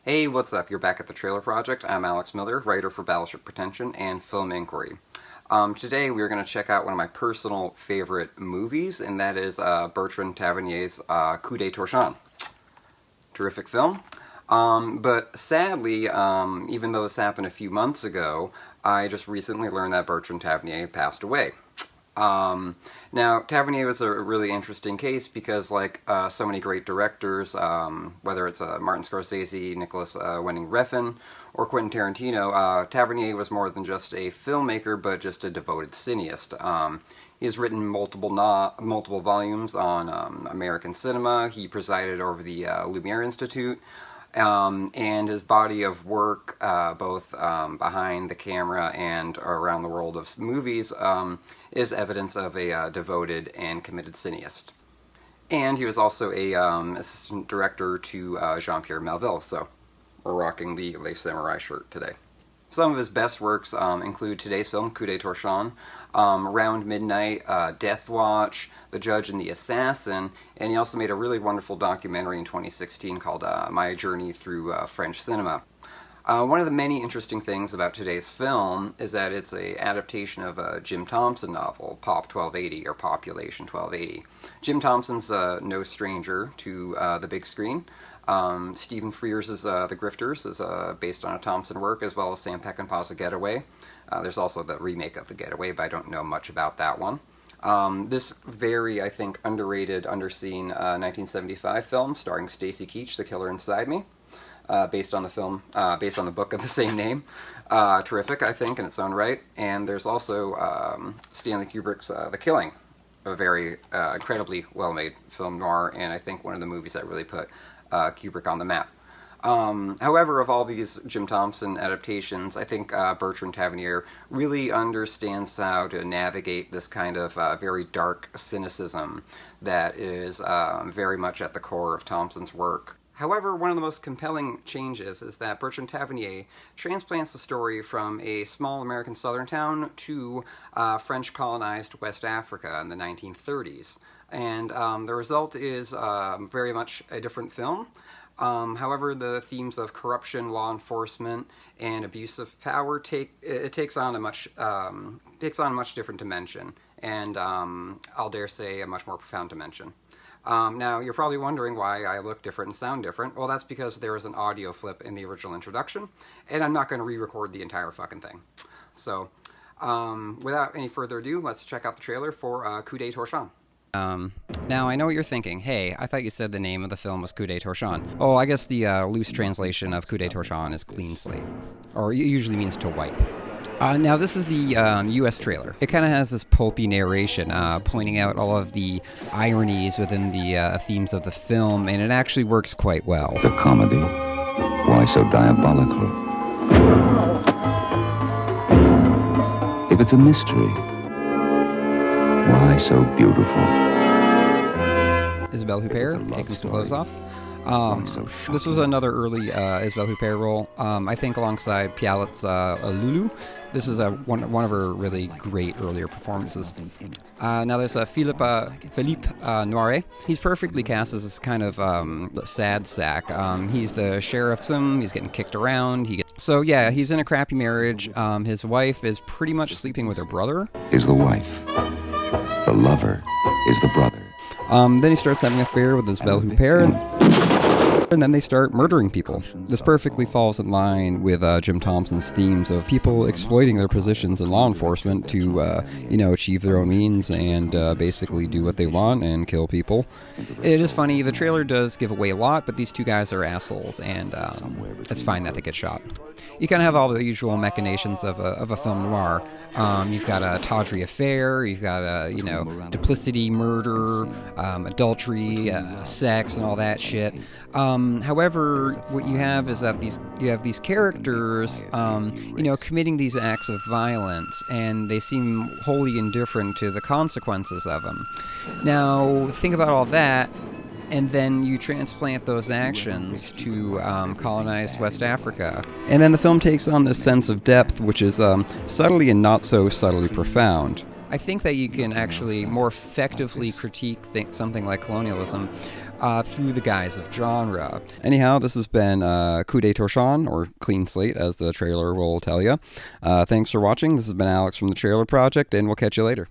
Hey, what's up? You're back at the Trailer Project. I'm Alex Miller, writer for Battleship Pretension and Film Inquiry. Today we're going to check out one of my personal favorite movies, and that is Bertrand Tavernier's Coup de Torchon. Terrific film. But sadly, even though this happened a few months ago, I just recently learned that Bertrand Tavernier passed away. Now, Tavernier was a really interesting case because, like so many great directors, whether it's Martin Scorsese, Nicholas Winding Refn, or Quentin Tarantino, Tavernier was more than just a filmmaker, but just a devoted cineast. He has written multiple volumes on American cinema. He presided over the Lumiere Institute. And his body of work, both behind the camera and around the world of movies, is evidence of a devoted and committed cineast. And he was also a assistant director to Jean-Pierre Melville, so we're rocking the Les Samurai shirt today. Some of his best works include today's film, Coup de Torchon, Round Midnight, Death Watch, The Judge and the Assassin, and he also made a really wonderful documentary in 2016 called My Journey Through French Cinema. One of the many interesting things about today's film is that it's an adaptation of a Jim Thompson novel, Pop 1280, or Population 1280. Jim Thompson's no stranger to the big screen. Stephen Frears' The Grifters is based on a Thompson work, as well as Sam Peckinpah's The Getaway. There's also the remake of The Getaway, but I don't know much about that one. This very, I think, underrated, underseen 1975 film starring Stacy Keach, The Killer Inside Me, based on the book of the same name. Terrific, I think, in its own right. And there's also Stanley Kubrick's The Killing, a very incredibly well-made film noir, and I think one of the movies that really put Kubrick on the map. However, of all these Jim Thompson adaptations, I think Bertrand Tavernier really understands how to navigate this kind of very dark cynicism that is very much at the core of Thompson's work. However, one of the most compelling changes is that Bertrand Tavernier transplants the story from a small American southern town to French colonized West Africa in the 1930s. And the result is very much a different film. However, the themes of corruption, law enforcement, and abuse of power takes on a much different dimension, and I'll dare say a much more profound dimension. Now, you're probably wondering why I look different and sound different. Well, that's because there was an audio flip in the original introduction, and I'm not going to re-record the entire fucking thing. So, without any further ado, let's check out the trailer for Coup de Torchon. Now, I know what you're thinking. Hey, I thought you said the name of the film was Coup de Torchon. Oh, I guess the loose translation of Coup de Torchon is clean slate. Or it usually means to wipe. Now, this is the U.S. trailer. It kind of has this pulpy narration pointing out all of the ironies within the themes of the film, and it actually works quite well. It's a comedy. Why so diabolical? If it's a mystery, why so beautiful? Isabelle Huppert taking some clothes off. This was another early Isabelle Huppert role, I think alongside Pialet's Lulu. This is one of her really great earlier performances. Now there's Philippe Noiret. He's perfectly cast as this kind of sad sack. He's the sheriff's son. He's getting kicked around. So yeah, he's in a crappy marriage. His wife is pretty much sleeping with her brother. Is the wife. The lover is the brother. Then he starts having an affair with Isabelle Huppert, and then they start murdering people. This perfectly falls in line with Jim Thompson's themes of people exploiting their positions in law enforcement to, achieve their own means and basically do what they want and kill people. It is funny, the trailer does give away a lot, but these two guys are assholes, and it's fine that they get shot. You kind of have all the usual machinations of a film noir. You've got a tawdry affair, you've got duplicity, murder, adultery, sex, and all that shit. However, what you have is that you have these characters, committing these acts of violence, and they seem wholly indifferent to the consequences of them. Now, think about all that, and then you transplant those actions to colonized West Africa. And then the film takes on this sense of depth, which is subtly and not so subtly profound. I think that you can actually more effectively critique something like colonialism through the guise of genre. Anyhow, this has been Coup de Torchon, or Clean Slate, as the trailer will tell you. Thanks for watching. This has been Alex from the Trailer Project, and we'll catch you later.